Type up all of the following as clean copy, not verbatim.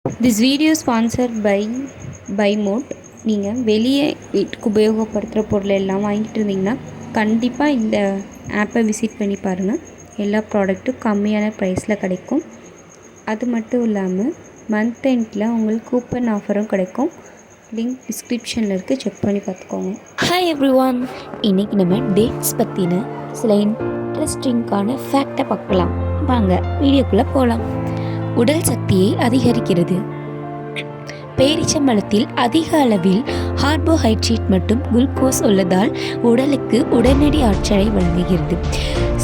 This video sponsored by Mode. நீங்கள் வெளியே வீட்டுக்கு உபயோகப்படுத்துகிற பொருள் எல்லாம் வாங்கிட்டு இருந்தீங்கன்னா கண்டிப்பாக இந்த ஆப்பை விசிட் பண்ணி பாருங்கள். எல்லா ப்ராடக்ட்டும் கம்மியான ப்ரைஸில் கிடைக்கும். அது மட்டும் இல்லாமல் மந்த் எண்டில் உங்களுக்கு கூப்பன் ஆஃபரும் கிடைக்கும். லிங்க் டிஸ்கிரிப்ஷனில் இருக்குது, செக் பண்ணி பார்த்துக்கோங்க. ஹாய் எவ்ரிவான், இன்றைக்கி நம்ம டேட்ஸ் பற்றின சில இன்ட்ரெஸ்டிங்கான ஃபேக்டை பார்க்கலாம். வாங்க வீடியோக்குள்ளே போகலாம். உடல் சக்தியை அதிகரிக்கிறது. பேரிச்சம்பழத்தில் அதிக அளவில் கார்போஹைட்ரேட் மற்றும் குளுக்கோஸ் உள்ளதால் உடலுக்கு உடனடி ஆற்றலை வழங்குகிறது.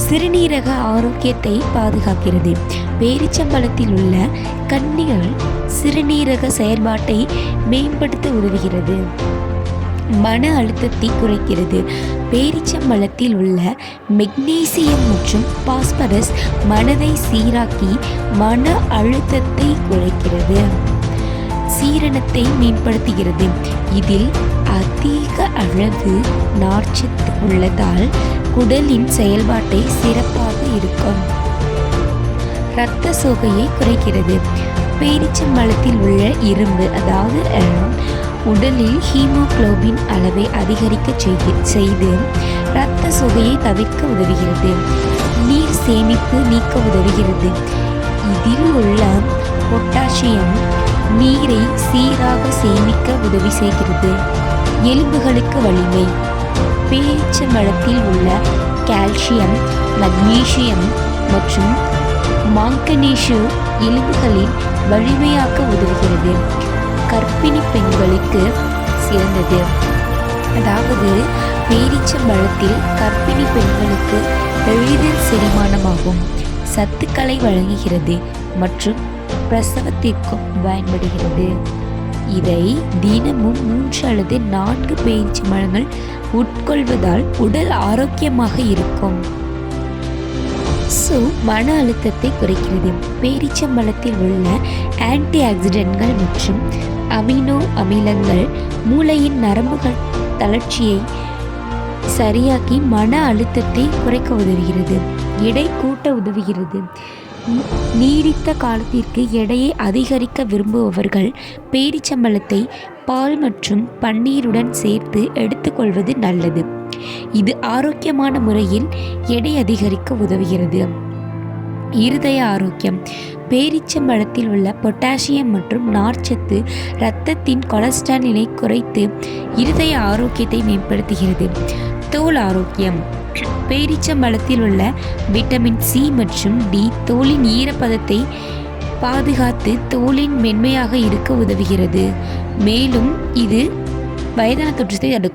சிறுநீரக ஆரோக்கியத்தை பாதுகாக்கிறது. பேரிச்சம்பழத்தில் உள்ள கன்னிகள் சிறுநீரக செயல்பாட்டை மேம்படுத்த உதவுகிறது. மன அழுத்தத்தை குறைக்கிறது. பேரிச்சம்பழத்தில் உள்ள மெக்னீசியம் மற்றும் பாஸ்பரஸ் மனதை சீராக்கி மன அழுத்தத்தை குறைக்கிறது. சீரணத்தை மேம்படுத்துகிறது. இதில் அதிக அளவு நார்ச்சத்து உள்ளதால் குடலின் செயல்பாட்டை சிறப்பாக இருக்கும். இரத்த சோகையை குறைக்கிறது. பேரிச்சம்பழத்தில் உள்ள இரும்பு உடலில் ஹீமோகுளோபின் அளவை அதிகரிக்க செய்து இரத்த சோகையை தவிர்க்க உதவுகிறது. நீர் சேமிப்பு நீக்க உதவுகிறது. இதில் உள்ள பொட்டாசியம் நீரை சீராக சேமிக்க உதவி செய்கிறது. எலும்புகளுக்கு வலிமை. பேரிச்சம்பழத்தில் உள்ள கால்சியம், மக்னீசியம் மற்றும் மாங்கனீசு எலும்புகளின் வலிமையாக்க உதவுகிறது. கர்ப்பிணி பெண்களுக்கு சிறந்தது. பேரிச்சம்பழத்தில் கர்ப்பிணி பெண்களுக்கு எளிதில் செரிமானமாகும். சத்துக்களை வழங்குகிறது மற்றும் பிரசவத்திற்கும் பயன்படுகிறது. இதை தினமும் 3 அல்லது 4 பேரிச்சம்பழங்கள் உட்கொள்வதால் உடல் ஆரோக்கியமாக இருக்கும். மன அழுத்தத்தை குறைக்கிறது. பேரிச்சம்பழத்தில் உள்ள ஆன்டி ஆக்சிடென்ட்கள் மற்றும் அமினோ அமிலங்கள் மூளையின் நரம்புகள் தளர்ச்சியை சரியாக்கி மன அழுத்தத்தை குறைக்க உதவுகிறது. எடை கூட்ட உதவுகிறது. நீடித்த காலத்திற்கு எடையை அதிகரிக்க விரும்புபவர்கள் பேரிச்சம்பழத்தை பால் மற்றும் பன்னீருடன் சேர்த்து எடுத்துக்கொள்வது நல்லது. இது ஆரோக்கியமான முறையில் எடை அதிகரிக்க உதவுகிறது. இருதய ஆரோக்கியம். பேரிச்சம்பழத்தில் உள்ள பொட்டாசியம் மற்றும் நார்ச்சத்து இரத்தத்தின் கொலஸ்ட்ரால் நிலை குறைத்து இருதய ஆரோக்கியத்தை மேம்படுத்துகிறது. தோல் ஆரோக்கியம். பேரிச்சம்பழத்தில் உள்ள விட்டமின் சி மற்றும் டி தோலின் ஈரப்பதத்தை பாதுகாத்து தோலின் மென்மையாக இருக்க உதவுகிறது. மேலும் இது வயதான தோற்றத்தை தடுக்கும்.